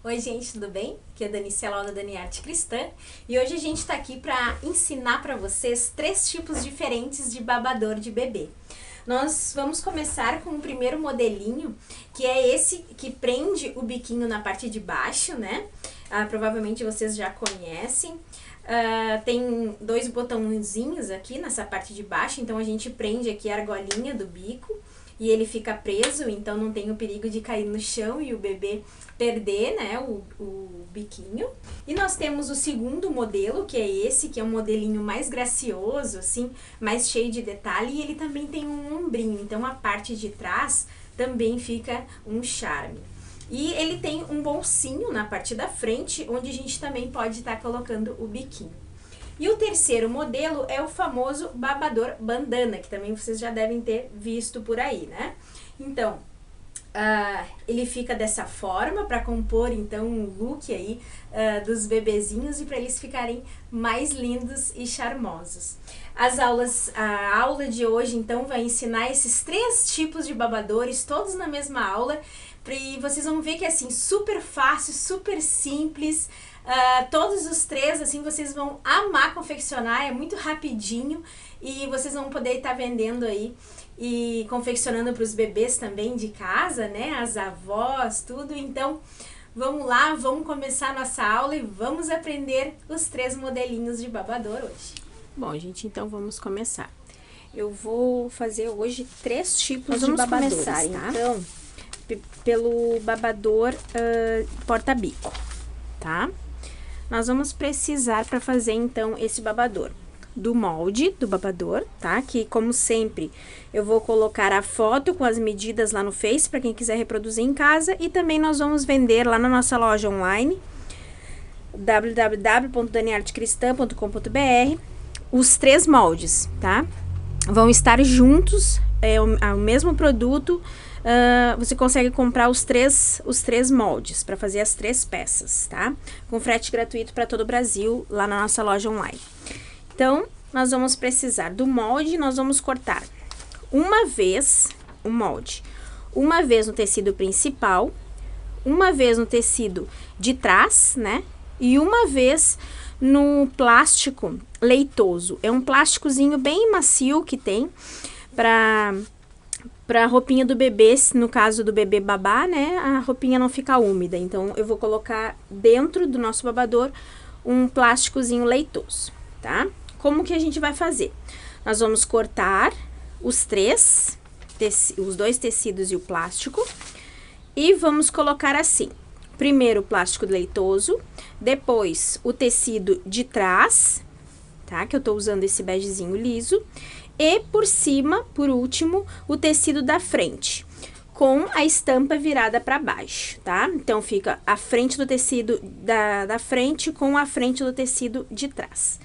Oi gente, tudo bem? Aqui é a Danicela da Dani Arte Cristã e hoje a gente está aqui para ensinar para vocês 3 tipos diferentes de babador de bebê. Nós vamos começar com o primeiro modelinho, que é esse que prende o biquinho na parte de baixo, né? Provavelmente vocês já conhecem. Tem 2 botãozinhos aqui nessa parte de baixo, então a gente prende aqui a argolinha do bico e ele fica preso, então não tem o perigo de cair no chão e o bebê perder, né, o biquinho. E nós temos o segundo modelo, que é esse, que é um modelinho mais gracioso, assim, mais cheio de detalhe, e ele também tem um ombrinho, então a parte de trás também fica um charme. E ele tem um bolsinho na parte da frente, onde a gente também pode estar colocando o biquinho. E o terceiro modelo é o famoso babador bandana, que também vocês já devem ter visto por aí, né? Então, ele fica dessa forma para compor então um look aí dos bebezinhos e para eles ficarem mais lindos e charmosos. A aula de hoje então vai ensinar esses 3 tipos de babadores, todos na mesma aula, e vocês vão ver que é assim super fácil, super simples. Todos os 3, assim, vocês vão amar confeccionar, é muito rapidinho e vocês vão poder estar vendendo aí e confeccionando para os bebês também de casa, né, as avós, tudo. Então, vamos lá, vamos começar a nossa aula e vamos aprender os 3 modelinhos de babador hoje. Bom, gente, então vamos começar. Eu vou fazer hoje 3 tipos de babadores, babadores, tá? Então, pelo babador porta-bico, tá? Nós vamos precisar para fazer, então, esse babador do molde do babador, tá? Que, como sempre, eu vou colocar a foto com as medidas lá no Face, para quem quiser reproduzir em casa. E também nós vamos vender lá na nossa loja online, www.daniartecristã.com.br, os 3 moldes, tá? Vão estar juntos, é o mesmo produto. Você consegue comprar os três moldes para fazer as 3 peças, tá? Com frete gratuito para todo o Brasil, lá na nossa loja online. Então, nós vamos precisar do molde, nós vamos cortar uma vez o molde, uma vez no tecido principal, uma vez no tecido de trás, né? E uma vez no plástico leitoso. É um plásticozinho bem macio que tem para a roupinha do bebê, no caso do bebê babá, né, a roupinha não fica úmida. Então, eu vou colocar dentro do nosso babador um plásticozinho leitoso, tá? Como que a gente vai fazer? Nós vamos cortar os 2 tecidos e o plástico e vamos colocar assim. Primeiro o plástico leitoso, depois o tecido de trás, tá? Que eu tô usando esse begezinho liso. E por cima, por último, o tecido da frente, com a estampa virada para baixo, tá? Então, fica a frente do tecido da frente com a frente do tecido de trás.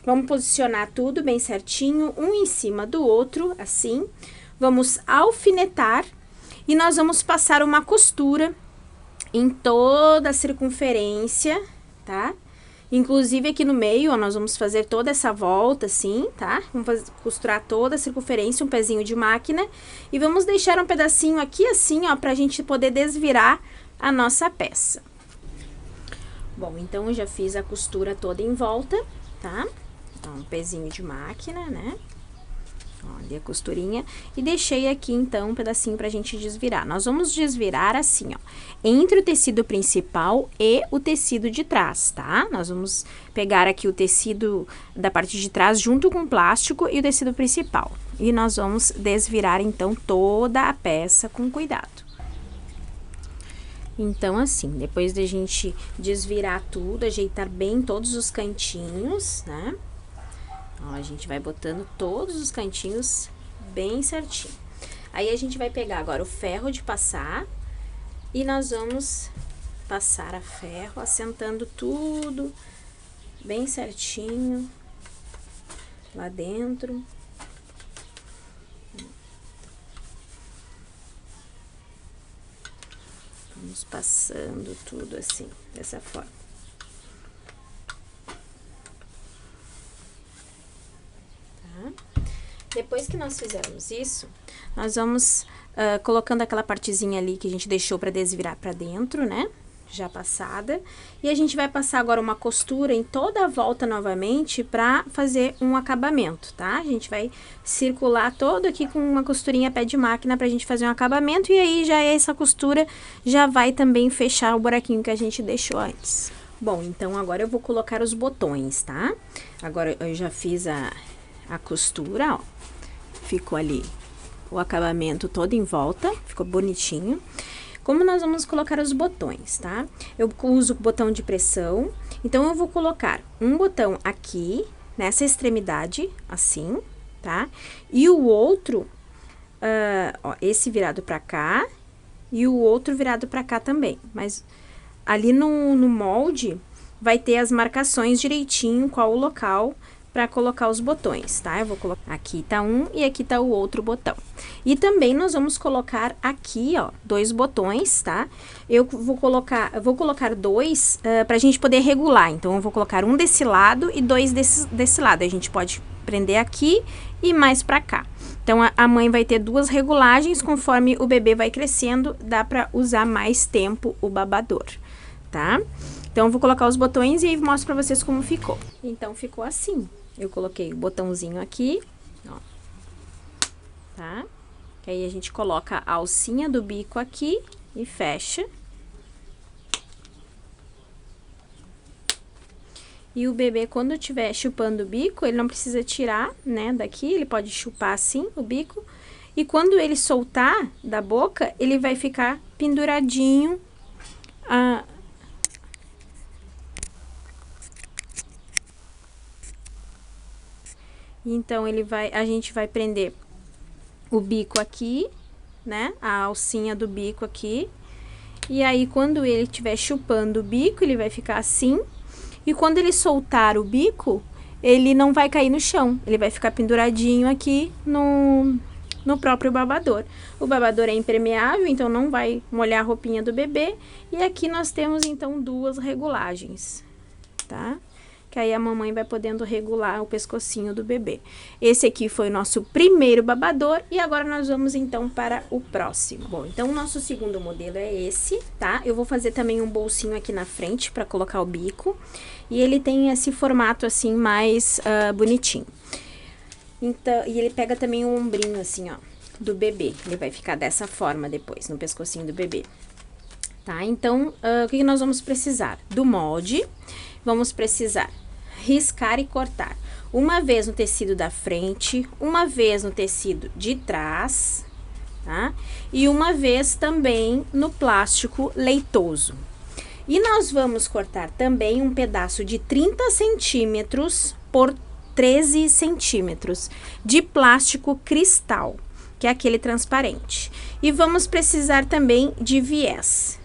Vamos posicionar tudo bem certinho, um em cima do outro, assim. Vamos alfinetar e nós vamos passar uma costura em toda a circunferência, tá? Inclusive aqui no meio, ó, nós vamos fazer toda essa volta assim, tá? Vamos costurar toda a circunferência, um pezinho de máquina. E vamos deixar um pedacinho aqui assim, ó, pra gente poder desvirar a nossa peça. Bom, então eu já fiz a costura toda em volta, tá? Então, um pezinho de máquina, né? Olha a costurinha. E deixei aqui, então, um pedacinho pra gente desvirar. Nós vamos desvirar assim, ó, entre o tecido principal e o tecido de trás, tá? Nós vamos pegar aqui o tecido da parte de trás junto com o plástico e o tecido principal. E nós vamos desvirar, então, toda a peça com cuidado. Então, assim, depois da gente desvirar tudo, ajeitar bem todos os cantinhos, né? Ó, a gente vai botando todos os cantinhos bem certinho. Aí, a gente vai pegar agora o ferro de passar e nós vamos passar a ferro, assentando tudo bem certinho lá dentro. Vamos passando tudo assim, dessa forma. Depois que nós fizermos isso, nós vamos colocando aquela partezinha ali que a gente deixou para desvirar para dentro, né? já passada. E a gente vai passar agora uma costura em toda a volta novamente pra fazer um acabamento, tá? A gente vai circular todo aqui com uma costurinha pé de máquina pra gente fazer um acabamento. E aí, já essa costura já vai também fechar o buraquinho que a gente deixou antes. Bom, então agora eu vou colocar os botões, tá? Agora eu já fiz a costura, ó. Ficou ali o acabamento todo em volta, ficou bonitinho. Como nós vamos colocar os botões, tá? Eu uso o botão de pressão, então eu vou colocar um botão aqui, nessa extremidade, assim, tá? E o outro, ó, esse virado pra cá e o outro virado pra cá também. Mas ali no molde vai ter as marcações direitinho, qual o local para colocar os botões, tá? Eu vou colocar aqui tá um e aqui tá o outro botão. E também nós vamos colocar aqui, ó, 2 botões, tá? Eu vou colocar 2 pra gente poder regular. Então, eu vou colocar um desse lado e 2 desse lado. A gente pode prender aqui e mais pra cá. Então, a mãe vai ter 2 regulagens, conforme o bebê vai crescendo, dá pra usar mais tempo o babador, tá? Então, eu vou colocar os botões e aí mostro pra vocês como ficou. Então, ficou assim. Eu coloquei o botãozinho aqui, ó, tá? Que aí a gente coloca a alcinha do bico aqui e fecha. E o bebê, quando estiver chupando o bico, ele não precisa tirar, né, daqui, ele pode chupar assim o bico. E quando ele soltar da boca, ele vai ficar penduradinho, então, a gente vai prender o bico aqui, né? A alcinha do bico aqui. E aí, quando ele estiver chupando o bico, ele vai ficar assim. E quando ele soltar o bico, ele não vai cair no chão. Ele vai ficar penduradinho aqui no próprio babador. O babador é impermeável, então não vai molhar a roupinha do bebê. E aqui nós temos, então, 2 regulagens, tá? Que aí a mamãe vai podendo regular o pescocinho do bebê. Esse aqui foi o nosso primeiro babador e agora nós vamos então para o próximo. Bom, então o nosso segundo modelo é esse, tá? Eu vou fazer também um bolsinho aqui na frente para colocar o bico e ele tem esse formato assim mais bonitinho. Então, e ele pega também o ombrinho assim, ó, do bebê. Ele vai ficar dessa forma depois, no pescocinho do bebê. Tá? Então, o que nós vamos precisar? Do molde. Vamos precisar riscar e cortar uma vez no tecido da frente, uma vez no tecido de trás, tá? E uma vez também no plástico leitoso. E nós vamos cortar também um pedaço de 30 centímetros por 13 centímetros de plástico cristal, que é aquele transparente. E vamos precisar também de viés.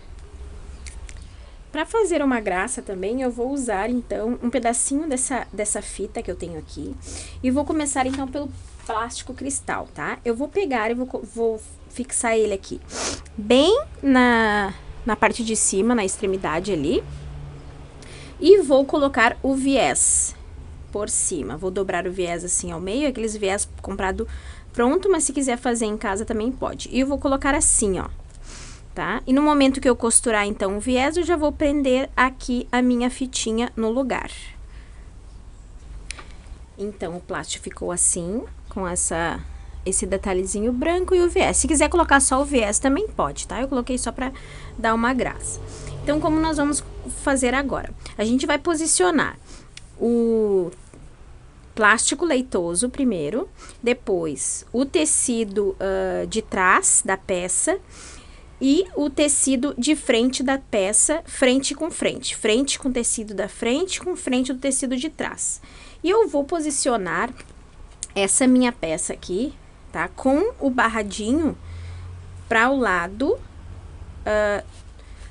Para fazer uma graça também, eu vou usar, então, um pedacinho dessa fita que eu tenho aqui. E vou começar, então, pelo plástico cristal, tá? Eu vou pegar e vou fixar ele aqui, bem na parte de cima, na extremidade ali. E vou colocar o viés por cima. Vou dobrar o viés assim ao meio, aqueles viés comprado pronto, mas se quiser fazer em casa também pode. E eu vou colocar assim, ó. Tá? E no momento que eu costurar, então, o viés, eu já vou prender aqui a minha fitinha no lugar. Então, o plástico ficou assim, com esse detalhezinho branco e o viés. Se quiser colocar só o viés, também pode, tá? Eu coloquei só pra dar uma graça. Então, como nós vamos fazer agora? A gente vai posicionar o plástico leitoso primeiro, depois o tecido de trás da peça, e o tecido de frente da peça, frente com o tecido da frente com frente do tecido de trás. E eu vou posicionar essa minha peça aqui, tá? Com o barradinho para o lado,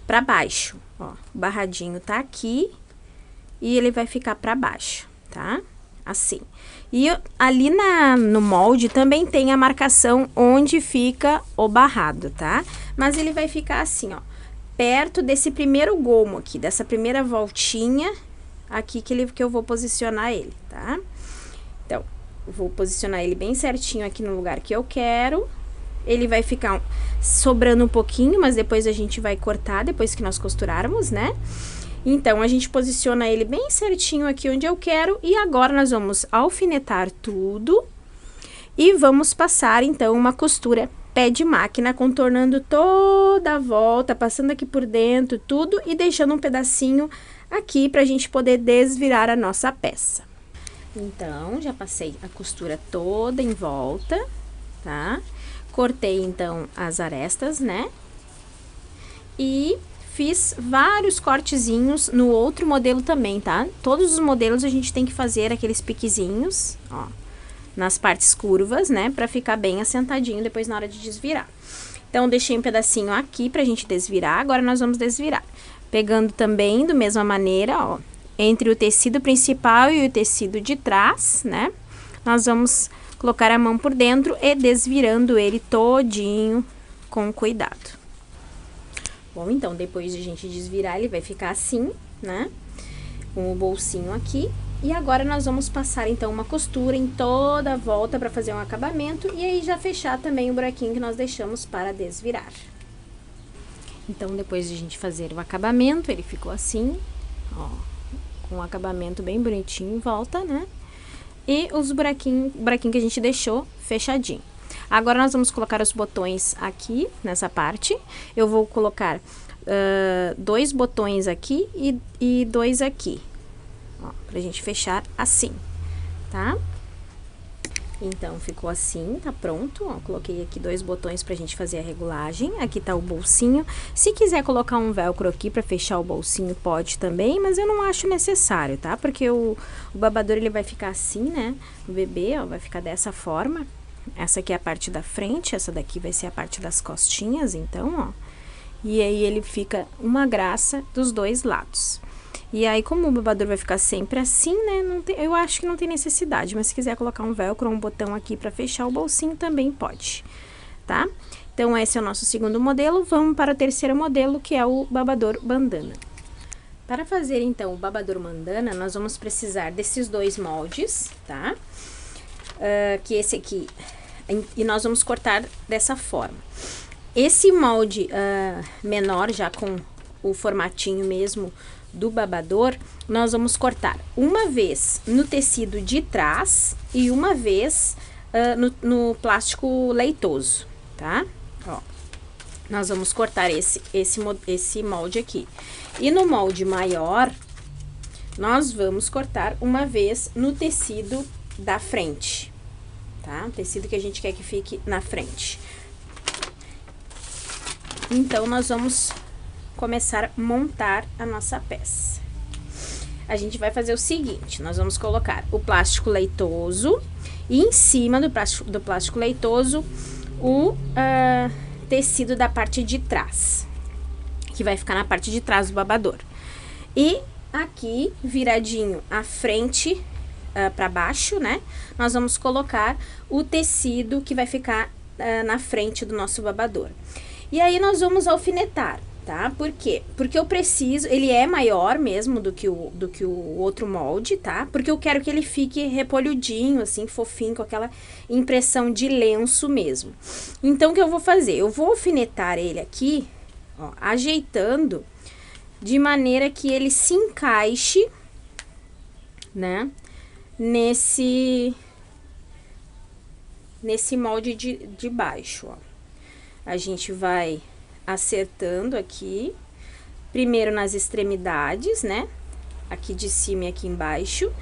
para baixo, ó. O barradinho tá aqui e ele vai ficar para baixo, tá? Assim. E ali no molde também tem a marcação onde fica o barrado, tá? Mas ele vai ficar assim, ó, perto desse primeiro gomo aqui, dessa primeira voltinha aqui que eu vou posicionar ele, tá? Então, eu vou posicionar ele bem certinho aqui no lugar que eu quero ele vai ficar sobrando um pouquinho, mas depois a gente vai cortar, depois que nós costurarmos, né? Então, a gente posiciona ele bem certinho aqui onde eu quero. E agora, nós vamos alfinetar tudo. E vamos passar, então, uma costura pé de máquina, contornando toda a volta, passando aqui por dentro, tudo. E deixando um pedacinho aqui pra gente poder desvirar a nossa peça. Então, já passei a costura toda em volta, tá? Cortei, então, as arestas, né? E fiz vários cortezinhos no outro modelo também, tá? Todos os modelos a gente tem que fazer aqueles piquezinhos, ó, nas partes curvas, né? Pra ficar bem assentadinho depois na hora de desvirar. Então, deixei um pedacinho aqui pra gente desvirar, agora nós vamos desvirar. Pegando também, da mesma maneira, ó, entre o tecido principal e o tecido de trás, né? Nós vamos colocar a mão por dentro e desvirando ele todinho com cuidado. Bom, então, depois de a gente desvirar, ele vai ficar assim, né? Com o bolsinho aqui. E agora, nós vamos passar, então, uma costura em toda a volta para fazer um acabamento. E aí, já fechar também o buraquinho que nós deixamos para desvirar. Então, depois de a gente fazer o acabamento, ele ficou assim, ó. Com um acabamento bem bonitinho em volta, né? E os buraquinho que a gente deixou fechadinho. Agora, nós vamos colocar os botões aqui, nessa parte. Eu vou colocar 2 botões aqui e 2 aqui. Ó, pra gente fechar assim, tá? Então, ficou assim, tá pronto. Ó, coloquei aqui 2 botões pra gente fazer a regulagem. Aqui tá o bolsinho. Se quiser colocar um velcro aqui pra fechar o bolsinho, pode também, mas eu não acho necessário, tá? Porque o babador, ele vai ficar assim, né? O bebê, ó, vai ficar dessa forma. Essa aqui é a parte da frente, essa daqui vai ser a parte das costinhas, então, ó. E aí, ele fica uma graça dos 2 lados. E aí, como o babador vai ficar sempre assim, né, eu acho que não tem necessidade. Mas se quiser colocar um velcro ou um botão aqui pra fechar o bolsinho, também pode, tá? Então, esse é o nosso segundo modelo. Vamos para o terceiro modelo, que é o babador bandana. Para fazer, então, o babador bandana, nós vamos precisar desses 2 moldes, tá? Que esse aqui, e nós vamos cortar dessa forma. Esse molde menor, já com o formatinho mesmo do babador, nós vamos cortar uma vez no tecido de trás e uma vez no plástico leitoso, tá? Ó, nós vamos cortar esse molde aqui. E no molde maior, nós vamos cortar uma vez no tecido da frente, tá? O tecido que a gente quer que fique na frente. Então, nós vamos começar a montar a nossa peça. A gente vai fazer o seguinte, nós vamos colocar o plástico leitoso e em cima do plástico leitoso o tecido da parte de trás, que vai ficar na parte de trás do babador. E aqui, viradinho a frente para baixo, né? Nós vamos colocar o tecido que vai ficar na frente do nosso babador. E aí, nós vamos alfinetar, tá? Por quê? Porque eu preciso, ele é maior mesmo do que o outro molde, tá? Porque eu quero que ele fique repolhudinho, assim, fofinho, com aquela impressão de lenço mesmo. Então, o que eu vou fazer? Eu vou alfinetar ele aqui, ó, ajeitando de maneira que ele se encaixe, né? Nesse molde de baixo, ó. A gente vai acertando aqui, primeiro nas extremidades, né? Aqui de cima e aqui embaixo.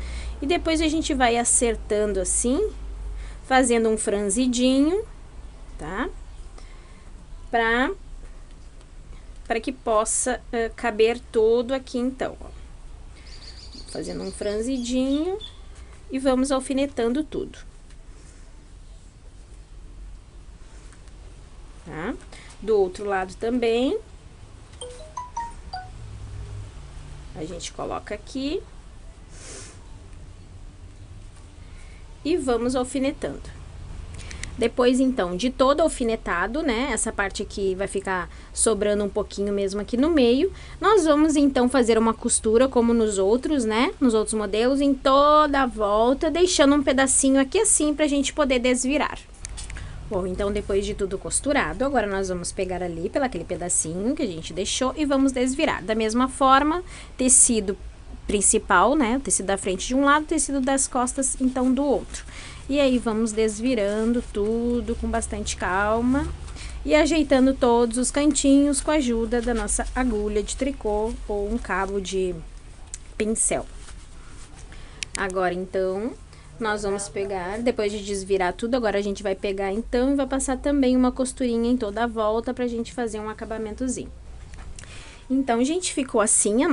E depois a gente vai acertando assim, fazendo um franzidinho, tá? Para que possa caber todo aqui, então, ó. Fazendo um franzidinho e vamos alfinetando tudo. Tá? Do outro lado também. A gente coloca aqui. E vamos alfinetando. Depois, então, de todo alfinetado, né? Essa parte aqui vai ficar sobrando um pouquinho mesmo aqui no meio. Nós vamos, então, fazer uma costura como nos outros, né? Nos outros modelos, em toda a volta, deixando um pedacinho aqui assim pra gente poder desvirar. Bom, então depois de tudo costurado, agora nós vamos pegar ali pelo aquele pedacinho que a gente deixou e vamos desvirar. Da mesma forma, tecido principal, né? O tecido da frente de um lado, o tecido das costas, então, do outro. E aí, vamos desvirando tudo com bastante calma e ajeitando todos os cantinhos com a ajuda da nossa agulha de tricô ou um cabo de pincel. Agora, então, nós vamos pegar, depois de desvirar tudo, agora a gente vai pegar, então, e vai passar também uma costurinha em toda a volta pra gente fazer um acabamentozinho. Então, gente, ficou assim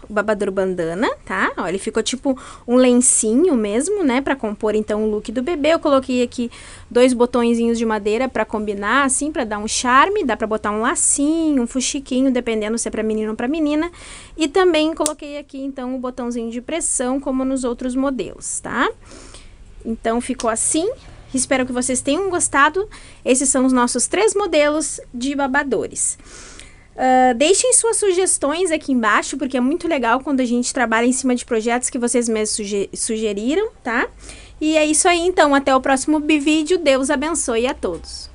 o babador bandana, tá? Ó, ele ficou tipo um lencinho mesmo, né? Pra compor, então, o look do bebê. Eu coloquei aqui 2 botõezinhos de madeira pra combinar, assim, pra dar um charme. Dá pra botar um lacinho, um fuxiquinho, dependendo se é pra menino ou pra menina. E também coloquei aqui, então, o botãozinho de pressão, como nos outros modelos, tá? Então, ficou assim. Espero que vocês tenham gostado. Esses são os nossos 3 modelos de babadores. Deixem suas sugestões aqui embaixo, porque é muito legal quando a gente trabalha em cima de projetos que vocês mesmos sugeriram, tá? E é isso aí, então, até o próximo vídeo. Deus abençoe a todos.